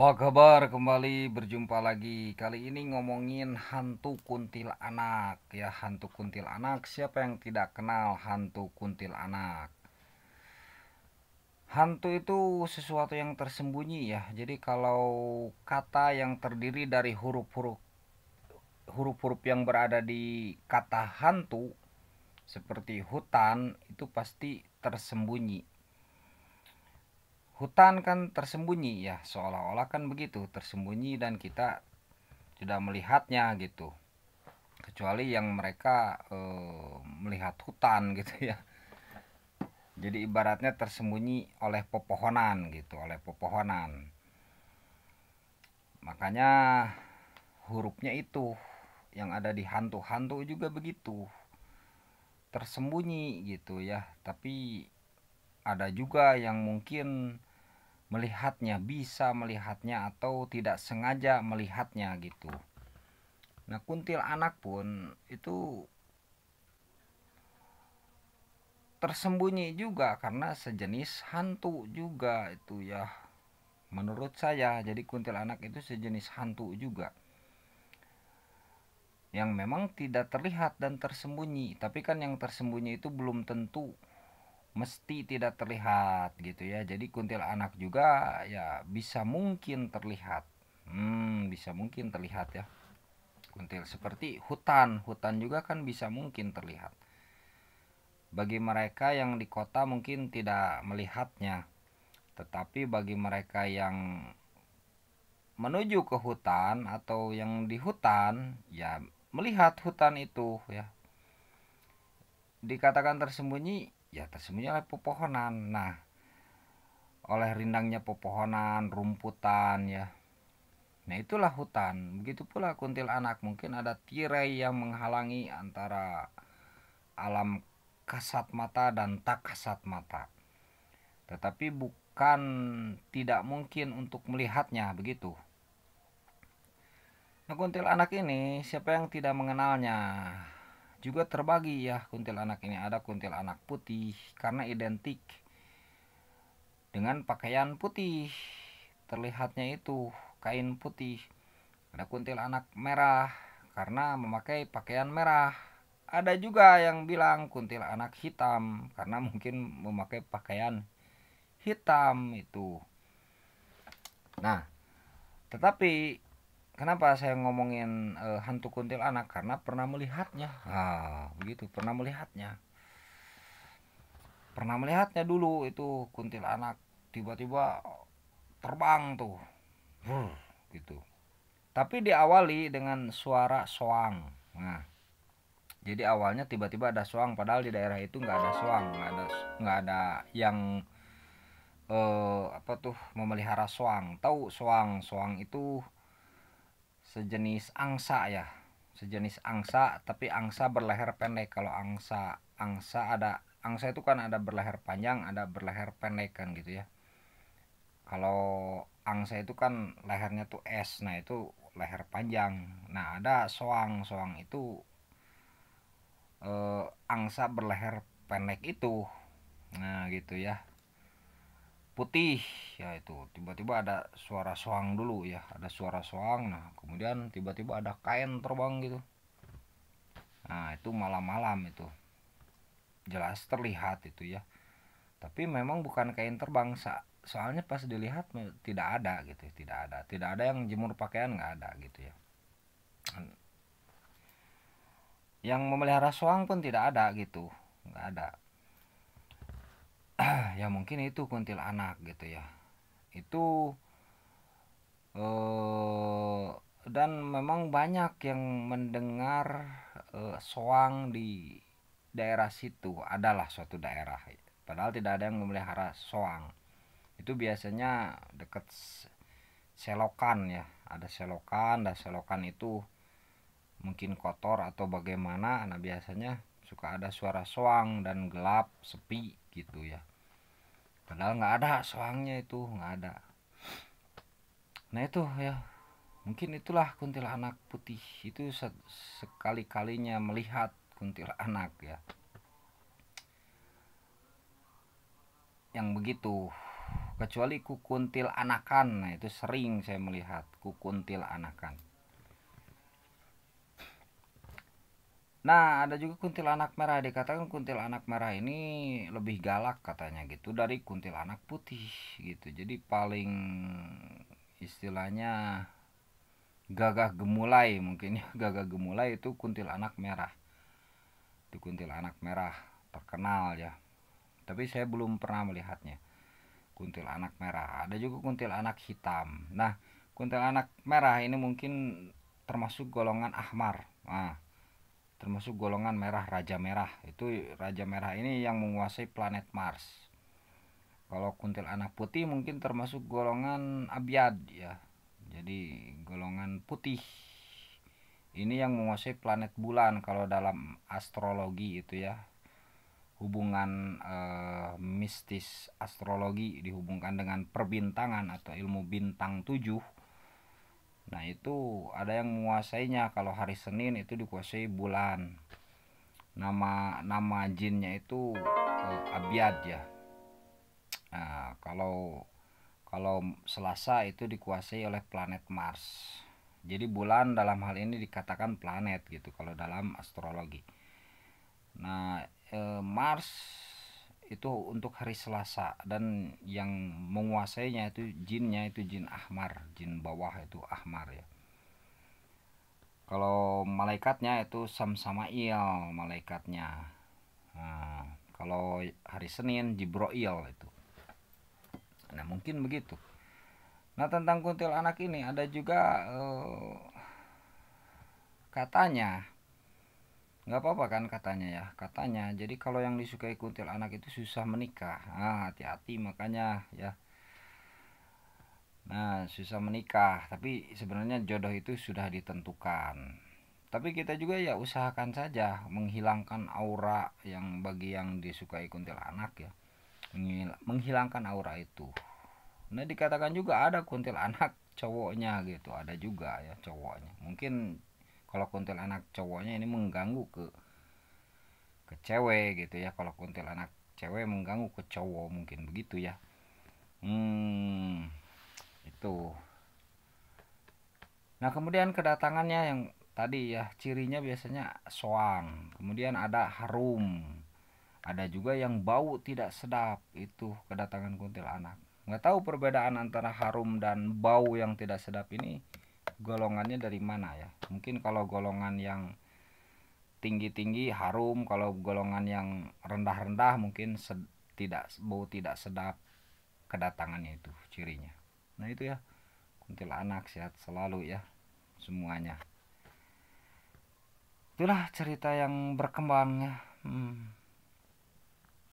Apa kabar? Kembali berjumpa lagi. Kali ini ngomongin hantu kuntilanak ya, hantu kuntilanak. Siapa yang tidak kenal hantu kuntilanak? Hantu itu sesuatu yang tersembunyi ya. Jadi kalau kata yang terdiri dari huruf-huruf yang berada di kata hantu seperti hutan itu pasti tersembunyi. Hutan kan tersembunyi ya, seolah-olah kan begitu, tersembunyi dan kita tidak melihatnya gitu, kecuali yang mereka melihat hutan gitu ya. Jadi ibaratnya tersembunyi oleh pepohonan gitu, oleh pepohonan. Makanya hurufnya itu yang ada di hantu-hantu juga begitu, tersembunyi gitu ya. Tapi ada juga yang mungkin melihatnya, bisa melihatnya atau tidak sengaja melihatnya gitu. Nah, kuntilanak pun itu tersembunyi juga karena sejenis hantu juga itu ya, menurut saya. Jadi kuntilanak itu sejenis hantu juga yang memang tidak terlihat dan tersembunyi. Tapi kan yang tersembunyi itu belum tentu mesti tidak terlihat gitu ya. Jadi kuntilanak juga ya bisa mungkin terlihat, bisa mungkin terlihat ya. Kuntil seperti hutan juga kan bisa mungkin terlihat. Bagi mereka yang di kota mungkin tidak melihatnya, tetapi bagi mereka yang menuju ke hutan atau yang di hutan ya melihat hutan itu ya. Dikatakan tersembunyi, ya tersembunyi oleh pepohonan. Nah, oleh rindangnya pepohonan, rumputan ya. Nah, itulah hutan. Begitu pula kuntilanak, mungkin ada tirai yang menghalangi antara alam kasat mata dan tak kasat mata. Tetapi bukan tidak mungkin untuk melihatnya begitu. Nah, kuntilanak ini siapa yang tidak mengenalnya? Juga terbagi ya kuntilanak ini. Ada kuntilanak putih karena identik dengan pakaian putih. Terlihatnya itu kain putih. Ada kuntilanak merah karena memakai pakaian merah. Ada juga yang bilang kuntilanak hitam karena mungkin memakai pakaian hitam itu. Nah, tetapi kenapa saya ngomongin hantu kuntilanak? Karena pernah melihatnya. Begitu, pernah melihatnya. Pernah melihatnya dulu itu kuntilanak tiba-tiba terbang tuh. Gitu. Tapi diawali dengan suara soang. Nah, jadi awalnya tiba-tiba ada soang padahal di daerah itu nggak ada soang, nggak ada yang apa tuh memelihara soang. Tahu soang? Soang itu sejenis angsa ya, sejenis angsa tapi angsa berleher pendek. Kalau angsa itu kan ada berleher panjang ada berleher pendek kan gitu ya. Kalau angsa itu kan lehernya tuh S, nah itu leher panjang. Nah, ada soang. Soang itu angsa berleher pendek itu. Nah gitu ya, putih ya. Itu tiba-tiba ada suara soang dulu ya, ada suara soang. Nah, kemudian tiba-tiba ada kain terbang gitu. Nah, itu malam-malam itu jelas terlihat itu ya. Tapi memang bukan kain terbang. Soalnya pas dilihat tidak ada gitu, tidak ada yang jemur pakaian, nggak ada gitu ya. Yang memelihara soang pun tidak ada gitu, nggak ada. Ya mungkin itu kuntilanak gitu ya. Itu eh dan memang banyak yang mendengar soang di daerah situ. Adalah suatu daerah padahal tidak ada yang memelihara soang. Itu biasanya dekat selokan ya, ada selokan, dan selokan itu mungkin kotor atau bagaimana. Nah, biasanya suka ada suara soang dan gelap sepi gitu ya, padahal nggak ada soangnya, itu nggak ada. Nah, itu ya, mungkin itulah kuntilanak putih itu sekali-kalinya melihat kuntilanak ya, yang begitu. kecuali kukuntil anakan. Nah, itu sering saya melihat kukuntil anakan. Nah, ada juga kuntilanak merah. Dikatakan kuntilanak merah ini lebih galak katanya gitu dari kuntilanak putih gitu. Jadi paling istilahnya gagah gemulai mungkin ya. Gagah gemulai itu kuntilanak merah. Itu kuntilanak merah terkenal ya. Tapi saya belum pernah melihatnya. Kuntilanak merah. Ada juga kuntilanak hitam. Nah, kuntilanak merah ini mungkin termasuk golongan ahmar. Nah, termasuk golongan merah, raja merah. Itu raja merah ini yang menguasai planet Mars. Kalau kuntilanak putih mungkin termasuk golongan abyad ya. Jadi golongan putih. Ini yang menguasai planet bulan kalau dalam astrologi itu ya. Hubungan mistis astrologi dihubungkan dengan perbintangan atau ilmu bintang 7. Nah, itu ada yang menguasainya. Kalau hari Senin itu dikuasai bulan. Nama jinnya itu Abiad ya. Nah, kalau Selasa itu dikuasai oleh planet Mars. Jadi bulan dalam hal ini dikatakan planet gitu kalau dalam astrologi. Nah, Mars itu untuk hari Selasa dan yang menguasainya itu jinnya itu jin ahmar, jin bawah itu ahmar ya. Kalau malaikatnya itu Samsamail malaikatnya. Nah, kalau hari Senin Jibroil itu. Nah, mungkin begitu. Nah, tentang kuntilanak ini ada juga katanya nggak apa-apa kan katanya ya, katanya jadi kalau yang disukai kuntilanak itu susah menikah. Nah, hati-hati makanya ya. Nah, susah menikah, tapi sebenarnya jodoh itu sudah ditentukan. Tapi kita juga ya usahakan saja menghilangkan aura yang bagi yang disukai kuntilanak ya. Menghilangkan aura itu. Nah, dikatakan juga ada kuntilanak cowoknya gitu, ada juga ya cowoknya. Mungkin kalau kuntilanak cowoknya ini mengganggu ke cewek gitu ya. Kalau kuntilanak cewek mengganggu ke cowok mungkin begitu ya. Itu. Nah, kemudian kedatangannya yang tadi ya cirinya biasanya soang. Kemudian ada harum. Ada juga yang bau tidak sedap, itu kedatangan kuntilanak. Nggak tahu perbedaan antara harum dan bau yang tidak sedap ini golongannya dari mana ya. Mungkin kalau golongan yang tinggi-tinggi harum, kalau golongan yang rendah-rendah mungkin tidak bau tidak sedap kedatangannya itu cirinya. Nah, itu ya. Kuntilanak sehat selalu ya semuanya. Itulah cerita yang berkembang ya.